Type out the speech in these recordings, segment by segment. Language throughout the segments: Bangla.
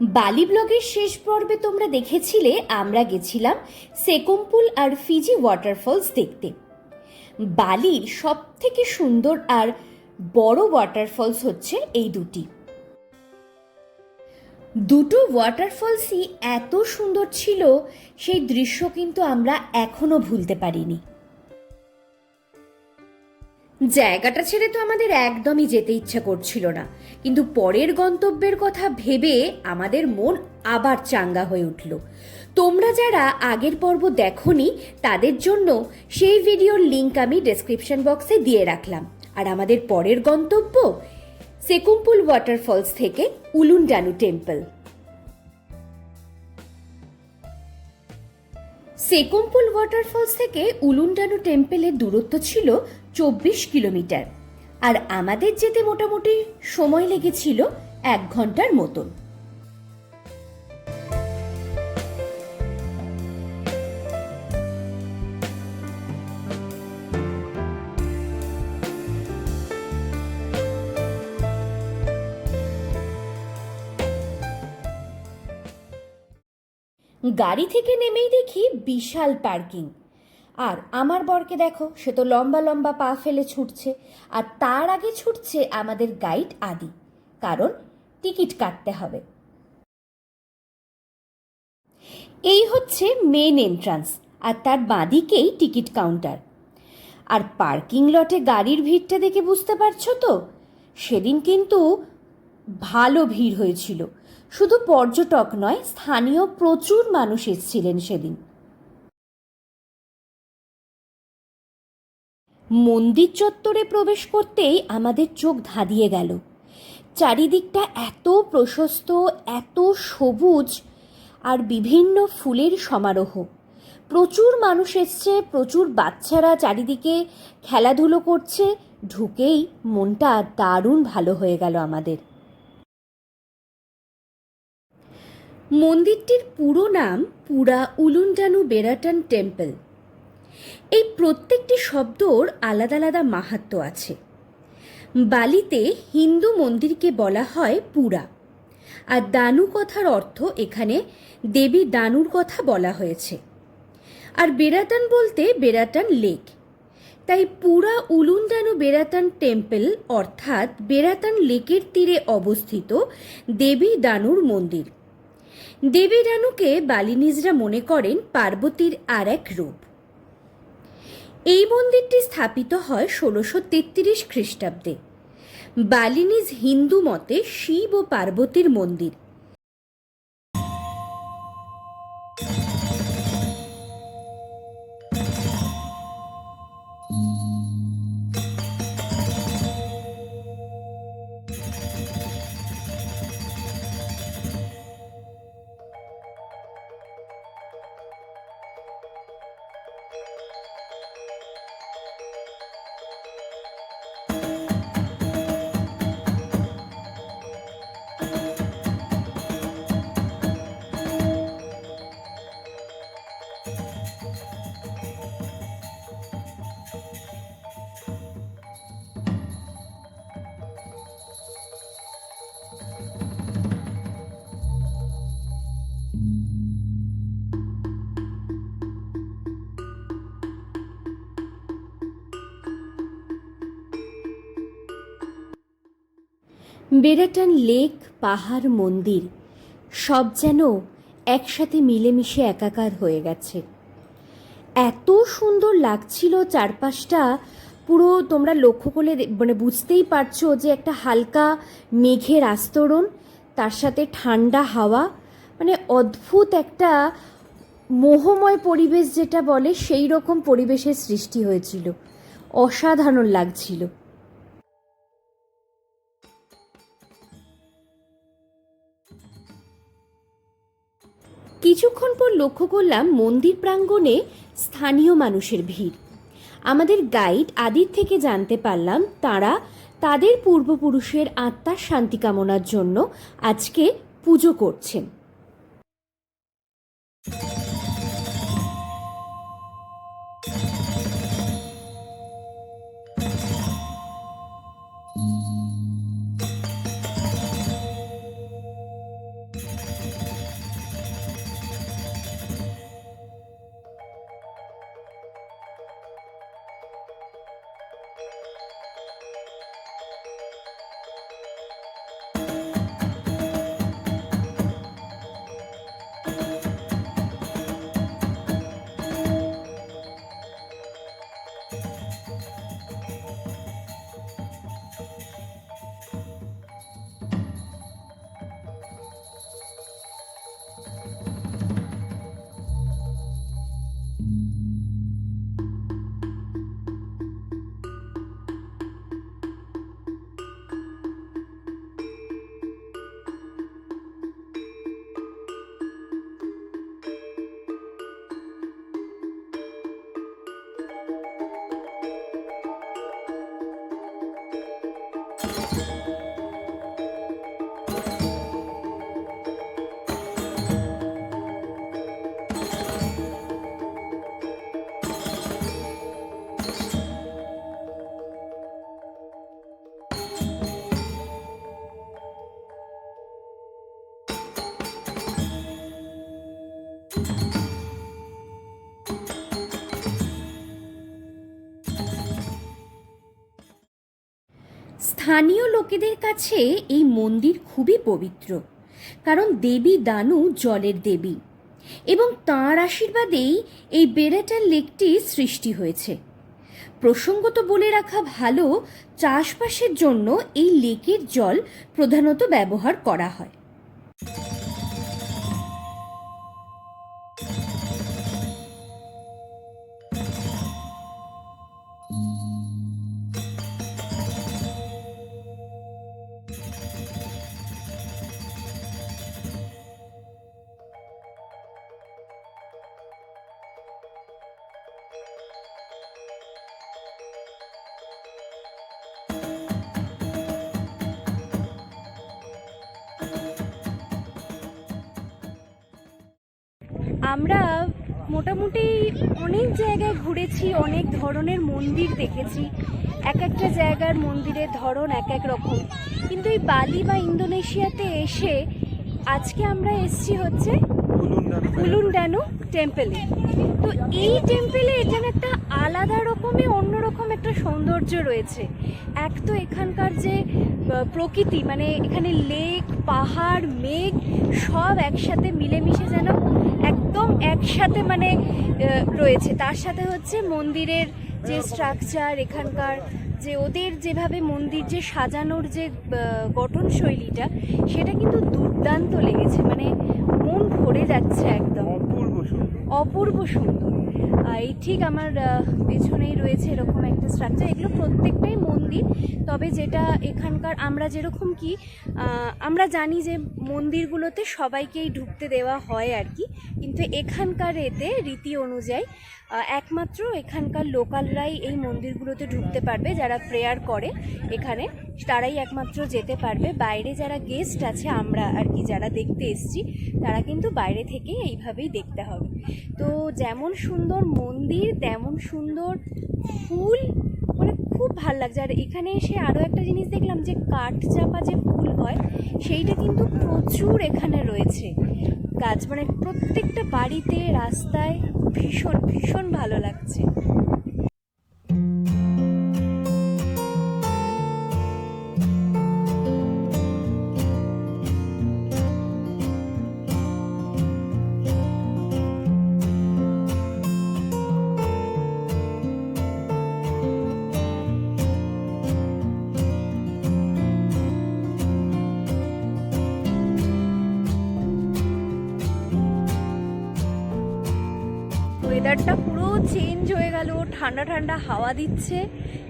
বালি ব্লগের শেষ পর্বে তোমরা দেখেছিলে আমরা গেছিলাম সেকুমপুল আর ফিজি ওয়াটারফলস দেখতে। বালির সব থেকে সুন্দর আর বড় ওয়াটারফলস হচ্ছে এই দুটো ওয়াটারফলসই এত সুন্দর ছিল, সেই দৃশ্য কিন্তু আমরা এখনো ভুলতে পারিনি। জায়গাটা ছেড়ে তো আমাদের একদমই যেতে ইচ্ছা করছিল না, কিন্তু পরের গন্তব্যের কথা ভেবে আমাদের মন আবার চাঙ্গা হয়ে উঠল। তোমরা যারা আগের পর্ব দেখোনি তাদের জন্য সেই ভিডিওর লিংক আমি ডেসক্রিপশন বক্সে দিয়ে রাখলাম। আর আমাদের পরের গন্তব্য সেকুমপুল ওয়াটারফলস থেকে উলুন্ডানু টেম্পল। সেকুমপুল ওয়াটারফলস থেকে উলুন্ডানু টেম্পলের দূরত্ব ছিল 24 কিলোমিটার, আর আমাদের যেতে মোটামুটি সময় লেগেছিল 1 ঘন্টার মতন। গাড়ি থেকে নেমেই দেখি বিশাল পার্কিং, আর আমার বরকে দেখো, সে তো লম্বা লম্বা পা ফেলে ছুটছে, আর তার আগে ছুটছে আমাদের গাইড আদি, কারণ টিকিট কাটতে হবে। এই হচ্ছে মেন এন্ট্রান্স, আর তার বাঁদিকেই টিকিট কাউন্টার। আর পার্কিং লটে গাড়ির ভিড়টা দেখে বুঝতে পারছো তো, সেদিন কিন্তু ভালো ভিড় হয়েছিল। শুধু পর্যটক নয়, স্থানীয় প্রচুর মানুষ এসেছিলেন সেদিন। মন্দির চত্বরে প্রবেশ করতেই আমাদের চোখ ধাঁধিয়ে গেল। চারিদিকটা এত প্রশস্ত, এত সবুজ, আর বিভিন্ন ফুলের সমারোহ। প্রচুর মানুষ এসছে, প্রচুর বাচ্চারা চারিদিকে খেলাধুলো করছে। ঢুকেই মনটা দারুণ ভালো হয়ে গেল আমাদের। মন্দিরটির পুরো নাম পুরা উলুন্ডানু বেরাটান টেম্পল। এই প্রত্যেকটি শব্দর আলাদা আলাদা মাহাত্ম্য আছে। বালিতে হিন্দু মন্দিরকে বলা হয় পুরা, আর দানু কথার অর্থ এখানে দেবী দানুর কথা বলা হয়েছে। আর বেরাটান বলতে বেরাটান লেক, তাই পুরা উলুন্ডানু বেরাটান টেম্পল অর্থাৎ বেরাটান লেকের তীরে অবস্থিত দেবী দানুর মন্দির। দেবী দানুকে বালিনিজরা মনে করেন পার্বতীর আর এক রূপ। এই মন্দিরটি স্থাপিত হয় 1633 খ্রিস্টাব্দে। বালিনিজ হিন্দু মতে শিব ও পার্বতীর মন্দির। বেরাটান লেক, পাহাড়, মন্দির সব যেন একসাথে মিলেমিশে একাকার হয়ে গেছে। এত সুন্দর লাগছিল চারপাশটা। পুরো তোমরা লক্ষ্য করলে বুঝতেই পারছো যে একটা হালকা মেঘের আস্তরণ, তার সাথে ঠান্ডা হাওয়া, অদ্ভুত একটা মোহময় পরিবেশ যেটা বলে, সেই রকম পরিবেশের সৃষ্টি হয়েছিল। অসাধারণ লাগছিল। কিছুক্ষণ পর লক্ষ্য করলাম মন্দির প্রাঙ্গণে স্থানীয় মানুষের ভিড়। আমাদের গাইড আদির থেকে জানতে পারলাম তারা তাদের পূর্বপুরুষের আত্মার শান্তি কামনার জন্য আজকে পুজো করছেন। স্থানীয় লোকেদের কাছে এই মন্দির খুবই পবিত্র, কারণ দেবী দানু জলের দেবী এবং তাঁর আশীর্বাদেই এই বেড়াটার লেকটি সৃষ্টি হয়েছে। প্রসঙ্গত বলে রাখা ভালো, চাষবাসের জন্য এই লেকের জল প্রধানত ব্যবহার করা হয়। আমরা মোটামুটি অনেক জায়গায় ঘুরেছি, অনেক ধরনের মন্দির দেখেছি, এক একটা জায়গার মন্দিরের ধরন এক এক রকম, কিন্তু এই বালি বা ইন্দোনেশিয়াতে এসে আজকে আমরা এসেছি হচ্ছে উলুন্ডানু টেম্পেলে। তো এই টেম্পেলে এখানে একটা আলাদা রকমের অন্যরকম একটা সৌন্দর্য রয়েছে। এক তো এখানকার যে প্রকৃতি, মানে এখানে লেক, পাহাড়, মেঘ সব একসাথে মিলেমিশে যেন একদম একসাথে মানে রয়েছে। তার সাথে হচ্ছে মন্দিরের যে স্ট্রাকচার, এখানকার যে ওদের যেভাবে মন্দির যে সাজানোর যে গঠনশৈলীটা, সেটা কিন্তু দুর্দান্ত লেগেছে, মানে মন ভরে যাচ্ছে, একদম অপূর্ব সুন্দর। এই ঠিক আমার পেছনেই রয়েছে এরকম একটা স্ট্রাকচার। এগুলো প্রত্যেকটাই মন্দির, তবে যেটা এখানকার আমরা যেরকম কি আমরা জানি যে মন্দিরগুলোতে সবাইকেই ঢুকতে দেওয়া হয় আর কি, কিন্তু এখানকার এতে রীতি অনুযায়ী একমাত্র এখানকার লোকালরাই এই মন্দিরগুলোতে ঢুকতে পারবে, যারা প্রেয়ার করে এখানে তারাই একমাত্র যেতে পারবে। বাইরে যারা গেস্ট আছে, আমরা আর কি যারা দেখতে এসছি, তারা কিন্তু বাইরে থেকেই এইভাবেই দেখতে হবে। তো যেমন সুন্দর মন্দির তেমন সুন্দর ফুল, মানে খুব ভাল লাগছে। আর এখানে এসে আরও একটা জিনিস দেখলাম যে কাঠ চাপা যে ফুল হয়, সেইটা কিন্তু প্রচুর এখানে রয়েছে গাছ, মানে প্রত্যেকটা বাড়িতে, রাস্তায়, ভীষণ ভীষণ ভালো লাগছে। ওয়েদারটা পুরো চেঞ্জ হয়ে গেল, ঠান্ডা ঠান্ডা হাওয়া দিচ্ছে,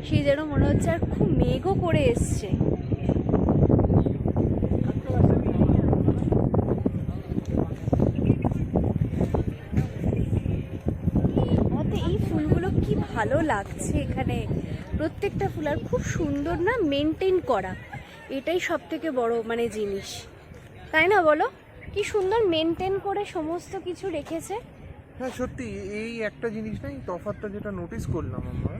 সেই যেন মনে হচ্ছে আর খুব মেঘও করে এসছে। এই ফুলগুলো কি ভালো লাগছে এখানে, প্রত্যেকটা ফুল আর খুব সুন্দর না মেনটেন করা, এটাই সব থেকে বড় মানে জিনিস, তাই না বলো? কি সুন্দর মেনটেন করে সমস্ত কিছু রেখেছে। হ্যাঁ সত্যি, এই একটা জিনিস নাই তফাৎটা যেটা নোটিস করলাম আমরা,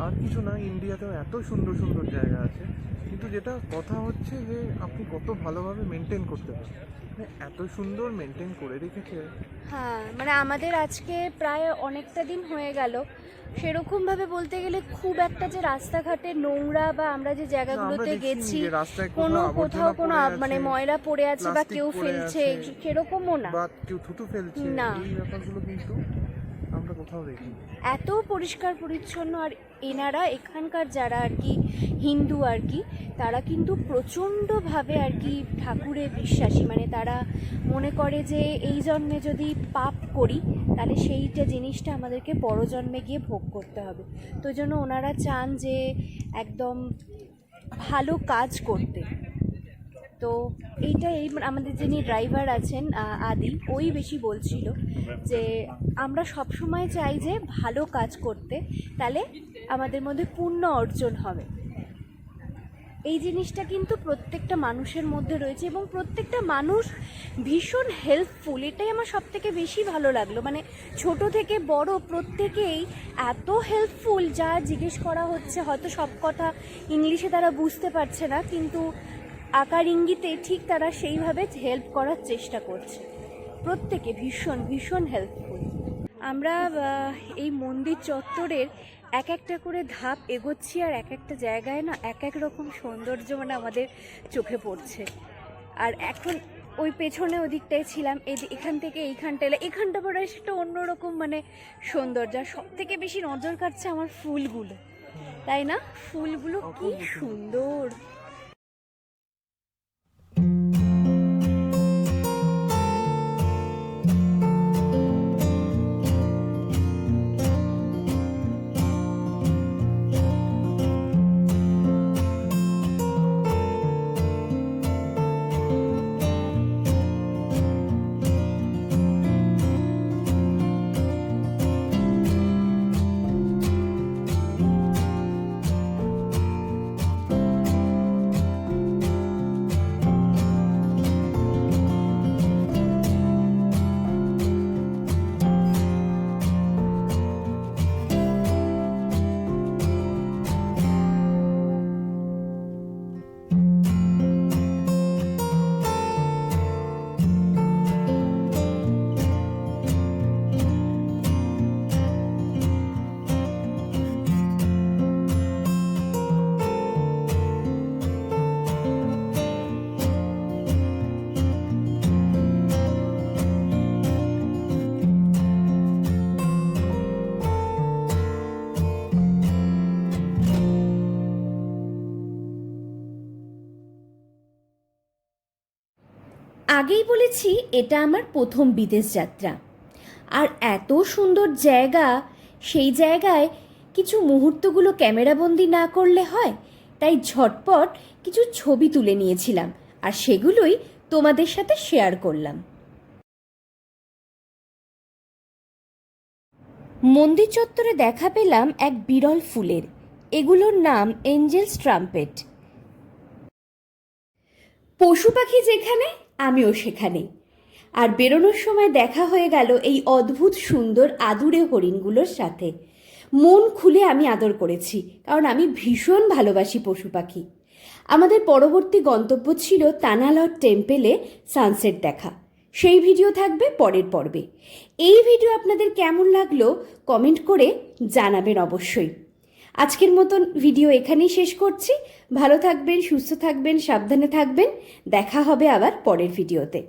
আর কিছু না, ইন্ডিয়াতেও এত সুন্দর সুন্দর জায়গা আছে, কিন্তু যেটা কথা হচ্ছে যে আপনি কত ভালোভাবে মেনটেন করতে পারেন, এত সুন্দর মেনটেন করে রেখেছে। হ্যাঁ, মানে আমাদের আজকে প্রায় অনেকটা দিন হয়ে গেল, সেরকমভাবে বলতে গেলে খুব একটা যে রাস্তাঘাটে নোংরা বা আমরা যে জায়গাগুলোতে গেছি কোথাও কোনো মানে ময়লা পড়ে আছে বা কেউ ফেলছে সেরকমও না, বা কেউ থুতু ফেলছে না, এই ব্যাপারগুলো কিন্তু আমরা কোথাও দেখি। এত পরিষ্কার পরিচ্ছন্ন। আর এনারা এখানকার যারা আর কি হিন্দু আর কি, তারা কিন্তু প্রচণ্ডভাবে আর কি ঠাকুরে বিশ্বাসী, মানে তারা মনে করে যে এই জন্মে যদি পাপ করি তাহলে সেইটা জিনিসটা আমাদেরকে বড় জন্মে গিয়ে ভোগ করতে হবে। তো জন্য ওনারা চান যে একদম ভালো কাজ করতে। তো এইটা এই আমাদের যিনি ড্রাইভার আছেন আদি, ওই বেশি বলছিল যে আমরা সব সময় চাই যে ভালো কাজ করতে, তাহলে আমাদের মধ্যে পুণ্য অর্জন হবে। এই জিনিসটা কিন্তু প্রত্যেকটা মানুষের মধ্যে রয়েছে এবং প্রত্যেকটা মানুষ ভীষণ হেল্পফুল, এটাই আমার সব থেকে বেশি ভালো লাগলো। মানে ছোট থেকে বড় প্রত্যেকেই এত হেল্পফুল, যা জিজ্ঞেস করা হচ্ছে হয়তো সব কথা ইংলিশে তারা বুঝতে পারছে না, কিন্তু আকার ইঙ্গিতে ঠিক তারা সেইভাবে হেল্প করার চেষ্টা করছে। প্রত্যেকে ভীষণ ভীষণ হেল্পফুল। আমরা এই মন্দির চত্বরের এক একটা করে ধাপ এগোচ্ছি, আর এক একটা জায়গায় না এক এক রকম সৌন্দর্য মানে আমাদের চোখে পড়ছে। আর এখন ওই পেছনে ওদিকটায় ছিলাম, এখান থেকে এইখানটা এলে এখানটা পরে সেটা অন্যরকম মানে সৌন্দর্য। আর সব থেকে বেশি নজর কাটছে আমার ফুলগুলো, তাই না? ফুলগুলো কি সুন্দর। আগেই বলেছি এটা আমার প্রথম বিদেশ যাত্রা, আর এত সুন্দর জায়গা, সেই জায়গায় কিছু মুহূর্তগুলো ক্যামেরাবন্দি না করলে হয়, তাই ঝটপট কিছু ছবি তুলে নিয়েছিলাম আর সেগুলোই তোমাদের সাথে শেয়ার করলাম। মন্দির চত্বরে দেখা পেলাম এক বিরল ফুলের, এগুলোর নাম এঞ্জেলস ট্রাম্পেট। পশু পাখি যেখানে আমিও সেখানে, আর বেরোনোর সময় দেখা হয়ে গেল এই অদ্ভুত সুন্দর আদুরে হরিণগুলোর সাথে। মন খুলে আমি আদর করেছি, কারণ আমি ভীষণ ভালোবাসি পশু পাখি। আমাদের পরবর্তী গন্তব্য ছিল তানালট টেম্পেলে সানসেট দেখা, সেই ভিডিও থাকবে পরের পর্বে। এই ভিডিও আপনাদের কেমন লাগলো কমেন্ট করে জানাবেন অবশ্যই। আজকের মতন ভিডিও এখানেই শেষ করছি। ভালো থাকবেন, সুস্থ থাকবেন, সাবধানে থাকবেন। দেখা হবে আবার পরের ভিডিওতে।